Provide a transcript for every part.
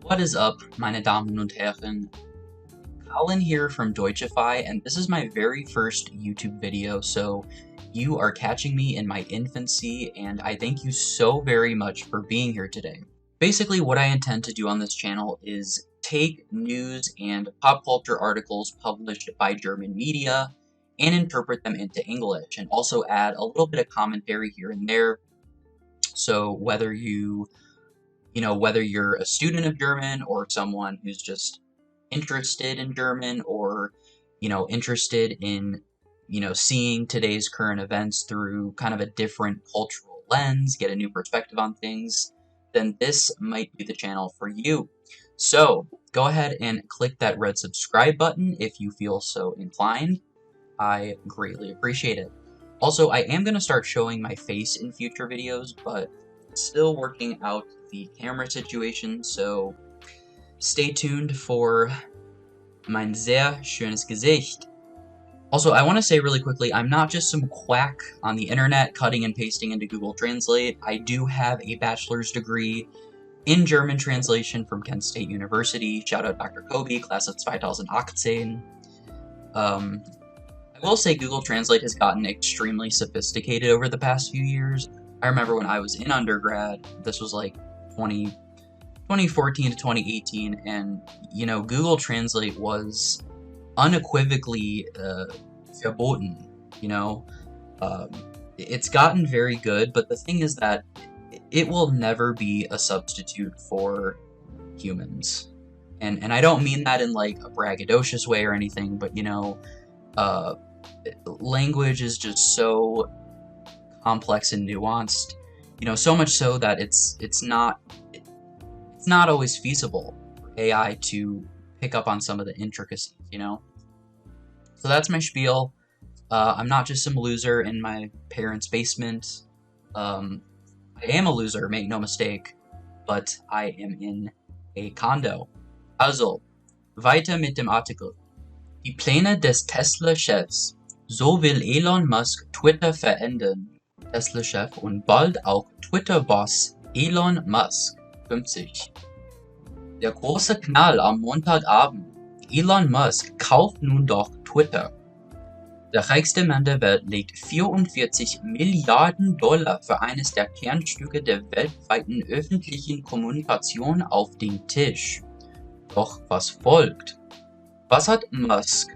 What is up, meine Damen und Herren? Colin here from Deutschified, and this is my very first YouTube video, so you are catching me in my infancy, and I thank you so very much for being here today. Basically, what I intend to do on this channel is take news and pop culture articles published by German media and interpret them into English, and also add a little bit of commentary here and there. So whether whether you're a student of German or someone who's just interested in German or, interested in, seeing today's current events through kind of a different cultural lens, get a new perspective on things, then this might be the channel for you. So go ahead and click that red subscribe button if you feel so inclined. I greatly appreciate it. Also, I am going to start showing my face in future videos, but still working out the camera situation, so stay tuned for mein sehr schönes Gesicht. Also, I want to say really quickly, I'm not just some quack on the internet cutting and pasting into Google Translate. I do have a bachelor's degree in German translation from Kent State University. Shout out Dr. Kobe, class of 2018. I will say Google Translate has gotten extremely sophisticated over the past few years. I remember when I was in undergrad, this was like 2014 to 2018, and, Google Translate was unequivocally verboten, It's gotten very good, but the thing is that it will never be a substitute for humans. And I don't mean that in like a braggadocious way or anything, but, language is just so complex and nuanced, so much so that it's not always feasible for AI to pick up on some of the intricacies, So that's my spiel. I'm not just some loser in my parents' basement. I am a loser, make no mistake, but I am in a condo. Also, weiter mit dem Artikel. Die Pläne des Tesla-Chefs. So will Elon Musk Twitter verändern. Tesla-Chef und bald auch Twitter-Boss Elon Musk, 50. Der große Knall am Montagabend. Elon Musk kauft nun doch Twitter. Der reichste Mann der Welt legt 44 Milliarden Dollar für eines der Kernstücke der weltweiten öffentlichen Kommunikation auf den Tisch. Doch was folgt? Was hat Musk,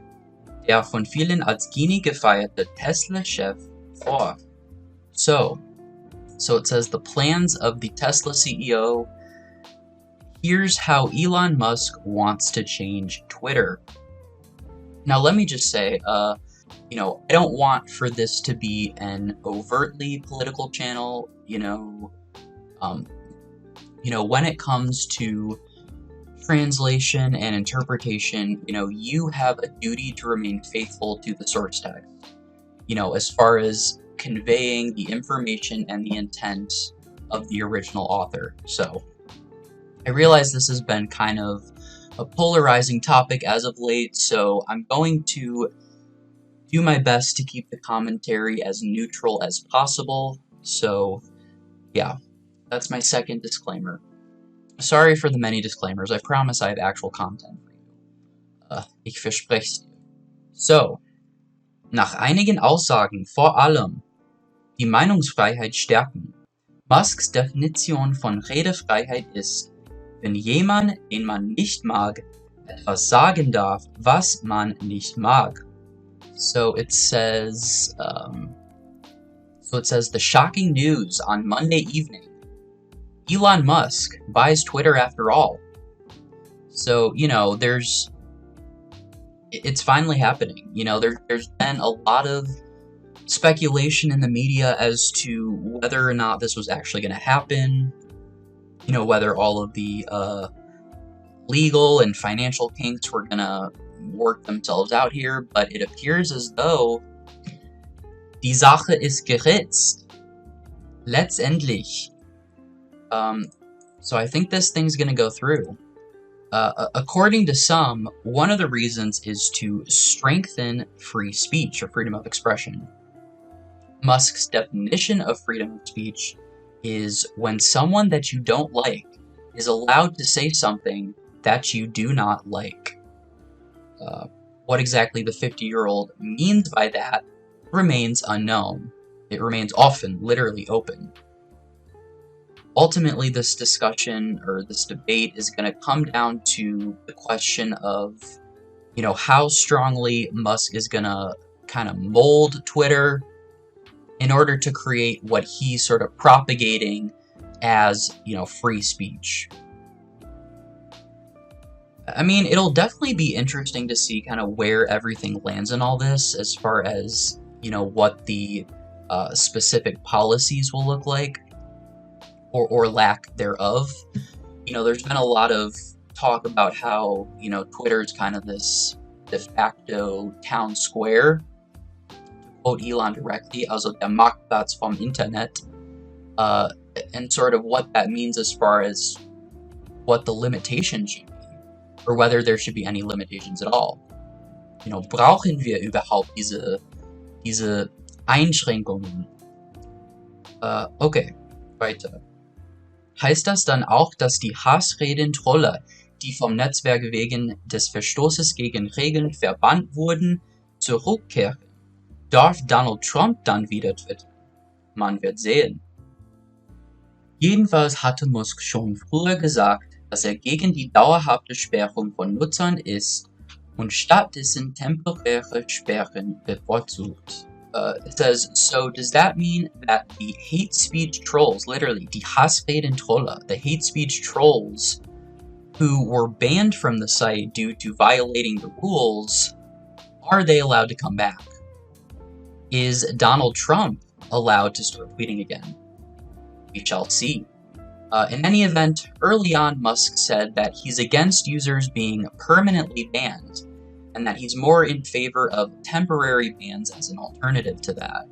der von vielen als Genie gefeierte Tesla-Chef, vor? So it says the plans of the Tesla CEO. Here's how Elon Musk wants to change Twitter. Now, let me just say, I don't want for this to be an overtly political channel. When it comes to translation and interpretation, you have a duty to remain faithful to the source text. As far as conveying the information and the intent of the original author. So I realize this has been kind of a polarizing topic as of late, so I'm going to do my best to keep the commentary as neutral as possible. So yeah, that's my second disclaimer. Sorry for the many disclaimers. I promise I have actual content for you. Ich verspreche dir. So, nach einigen Aussagen, vor allem die Meinungsfreiheit stärken. Musks Definition von Redefreiheit ist, wenn jemand, den man nicht mag, etwas sagen darf, was man nicht mag. So it says the shocking news on Monday evening. Elon Musk buys Twitter after all. So, it's finally happening. There's been a lot of speculation in the media as to whether or not this was actually going to happen, whether all of the legal and financial kinks were going to work themselves out here, but it appears as though die Sache ist geritzt. Letztendlich. So I think this thing's going to go through. According to some, one of the reasons is to strengthen free speech or freedom of expression. Musk's definition of freedom of speech is when someone that you don't like is allowed to say something that you do not like. What exactly the 50-year-old means by that remains unknown. It remains often literally open. Ultimately, this discussion or this debate is going to come down to the question of, how strongly Musk is going to kind of mold Twitter in order to create what he's sort of propagating as, free speech. I mean, it'll definitely be interesting to see kind of where everything lands in all this as far as, what the specific policies will look like or lack thereof. There's been a lot of talk about how, Twitter's kind of this de facto town square, to quote Elon directly, also der Marktplatz vom Internet, and sort of what that means as far as what the limitations should be, or whether there should be any limitations at all. Brauchen wir überhaupt diese Einschränkungen? Okay, weiter. Heißt das dann auch, dass die Hassreden-Troller, die vom Netzwerk wegen des Verstoßes gegen Regeln verbannt wurden, zurückkehren? Darf Donald Trump dann wieder twittern? Man wird sehen. Jedenfalls hatte Musk schon früher gesagt, dass er gegen die dauerhafte Sperrung von Nutzern ist und stattdessen temporäre Sperren bevorzugt. It says, so does that mean that the hate speech trolls, literally, die Hassreden-Troller, the hate speech trolls who were banned from the site due to violating the rules, are they allowed to come back? Is Donald Trump allowed to start tweeting again? We shall see. In any event, early on, Musk said that he's against users being permanently banned, and that he's more in favor of temporary bans as an alternative to that.